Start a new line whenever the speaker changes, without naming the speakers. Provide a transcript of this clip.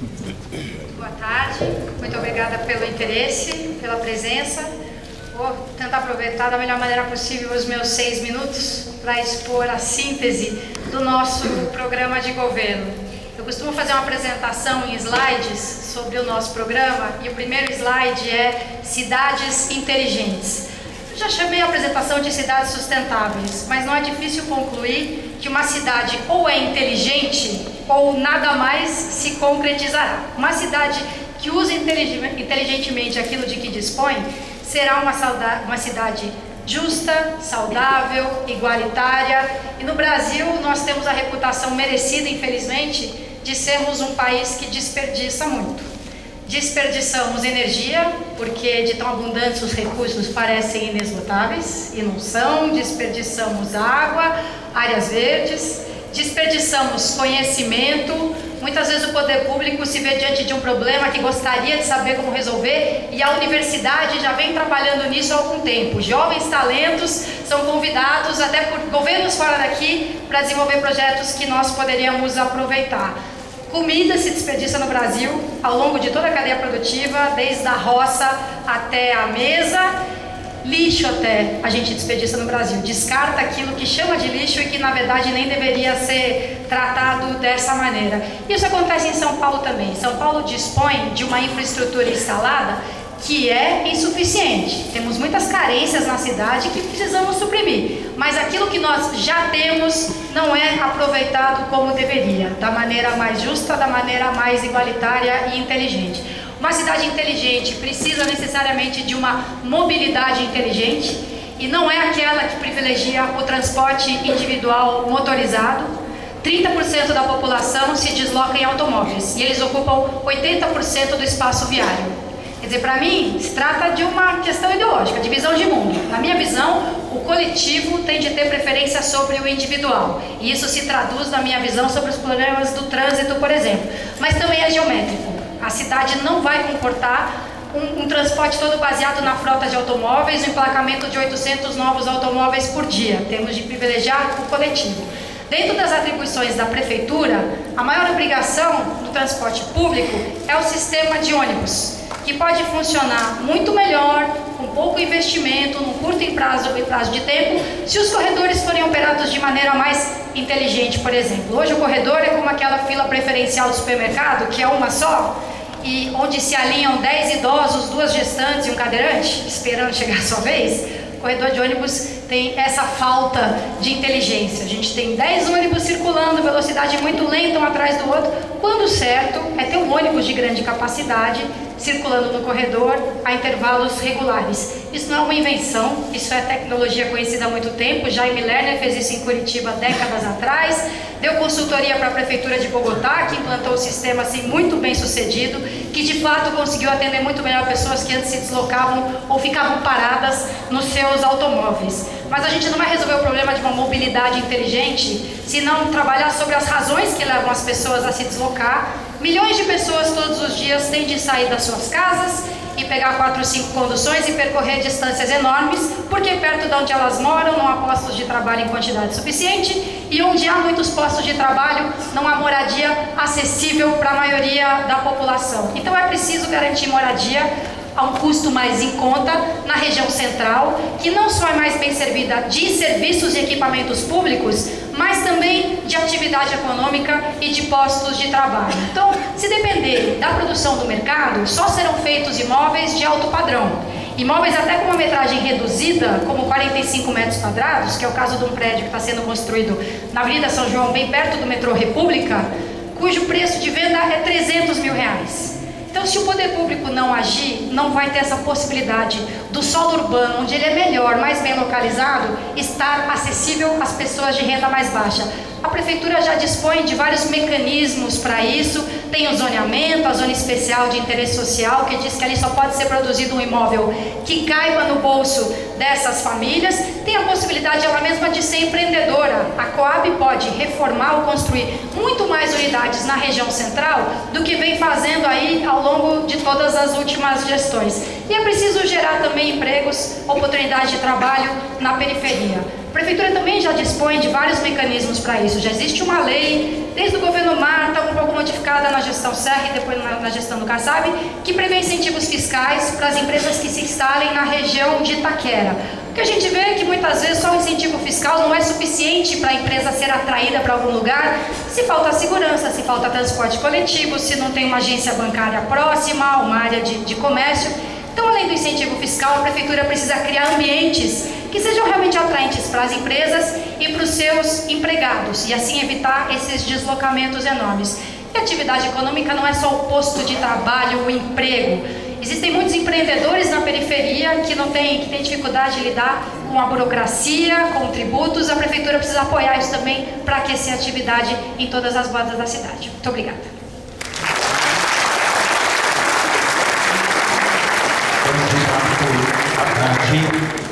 Boa tarde, muito obrigada pelo interesse, pela presença. Vou tentar aproveitar da melhor maneira possível os meus 6 minutos para expor a síntese do nosso programa de governo. Eu costumo fazer uma apresentação em slides sobre o nosso programa e o primeiro slide é Cidades Inteligentes. Eu já chamei a apresentação de cidades sustentáveis, mas não é difícil concluir que uma cidade ou é inteligente ou nada mais se concretizará. Uma cidade que usa inteligentemente aquilo de que dispõe será uma cidade justa, saudável, igualitária. E no Brasil nós temos a reputação merecida, infelizmente, de sermos um país que desperdiça muito. Desperdiçamos energia, porque de tão abundantes os recursos parecem inesgotáveis, e não são. Desperdiçamos água, áreas verdes, desperdiçamos conhecimento. Muitas vezes o poder público se vê diante de um problema que gostaria de saber como resolver e a universidade já vem trabalhando nisso há algum tempo. Jovens talentos são convidados até por governos fora daqui para desenvolver projetos que nós poderíamos aproveitar. Comida se desperdiça no Brasil ao longo de toda a cadeia produtiva, desde a roça até a mesa. Lixo até a gente desperdiça no Brasil, descarta aquilo que chama de lixo e que na verdade nem deveria ser tratado dessa maneira. Isso acontece em São Paulo também. São Paulo dispõe de uma infraestrutura instalada que é insuficiente. Temos muitas carências na cidade que precisamos suprimir, mas aquilo que nós já temos não é aproveitado como deveria, da maneira mais justa, da maneira mais igualitária e inteligente. Uma cidade inteligente precisa necessariamente de uma mobilidade inteligente e não é aquela que privilegia o transporte individual motorizado. 30% da população se desloca em automóveis e eles ocupam 80% do espaço viário. Quer dizer, para mim, se trata de uma questão ideológica, de visão de mundo. Na minha visão, o coletivo tem de ter preferência sobre o individual. E isso se traduz, na minha visão, sobre os problemas do trânsito, por exemplo. Mas também é geométrico. A cidade não vai comportar um transporte todo baseado na frota de automóveis, o emplacamento de 800 novos automóveis por dia. Temos de privilegiar o coletivo. Dentro das atribuições da prefeitura, a maior obrigação do transporte público é o sistema de ônibus, que pode funcionar muito melhor, com pouco investimento, num curto prazo de tempo, se os corredores forem operados de maneira mais inteligente, por exemplo. Hoje o corredor é como aquela fila preferencial do supermercado, que é uma só, e onde se alinham 10 idosos, 2 gestantes e um cadeirante, esperando chegar a sua vez. O corredor de ônibus tem essa falta de inteligência. A gente tem 10 ônibus circulando, velocidade muito lenta um atrás do outro, quando o certo é ter um ônibus de grande capacidade circulando no corredor a intervalos regulares. Isso não é uma invenção, isso é tecnologia conhecida há muito tempo. Jaime Lerner fez isso em Curitiba décadas atrás, deu consultoria para a Prefeitura de Bogotá, que implantou o sistema assim muito bem sucedido, que de fato conseguiu atender muito melhor pessoas que antes se deslocavam ou ficavam paradas nos seus automóveis. Mas a gente não vai resolver o problema de uma mobilidade inteligente se não trabalhar sobre as razões que levam as pessoas a se deslocar. Milhões de pessoas todos os dias têm de sair das suas casas e pegar 4 ou 5 conduções e percorrer distâncias enormes, porque perto de onde elas moram não há postos de trabalho em quantidade suficiente e onde há muitos postos de trabalho não há moradia acessível para a maioria da população. Então é preciso garantir moradia a um custo mais em conta na região central, que não só é mais bem servida de serviços e equipamentos públicos, mas também de atividade econômica e de postos de trabalho. Então, se depender da produção do mercado, só serão feitos imóveis de alto padrão. Imóveis até com uma metragem reduzida, como 45 metros quadrados, que é o caso de um prédio que está sendo construído na Avenida São João, bem perto do metrô República, cujo preço de venda é R$300 mil. Então, se o poder público não agir, não vai ter essa possibilidade do solo urbano, onde ele é melhor, mais bem localizado, estar acessível às pessoas de renda mais baixa. A prefeitura já dispõe de vários mecanismos para isso, tem o zoneamento, a zona especial de interesse social, que diz que ali só pode ser produzido um imóvel que caiba no bolso dessas famílias, tem a possibilidade ela mesma de ser empreendedora. A Coab pode reformar ou construir muito mais unidades na região central do que vem fazendo aí ao longo de todas as últimas gestões. E é preciso gerar também empregos, oportunidades de trabalho na periferia. A prefeitura também já dispõe de vários mecanismos para isso. Já existe uma lei, desde o governo Marta, um pouco modificada na gestão gestão Serra e depois na gestão do Kassab, que prevê incentivos fiscais para as empresas que se instalem na região de Itaquera. O que a gente vê é que muitas vezes só o incentivo fiscal não é suficiente para a empresa ser atraída para algum lugar, se falta segurança, se falta transporte coletivo, se não tem uma agência bancária próxima, uma área de comércio. Então, além do incentivo fiscal, a Prefeitura precisa criar ambientes que sejam realmente atraentes para as empresas e para os seus empregados, e assim evitar esses deslocamentos enormes. E a atividade econômica não é só o posto de trabalho, o emprego. Existem muitos empreendedores na periferia que têm dificuldade de lidar com a burocracia, com tributos. A Prefeitura precisa apoiar isso também para aquecer a atividade em todas as bordas da cidade. Muito obrigada.
Vamos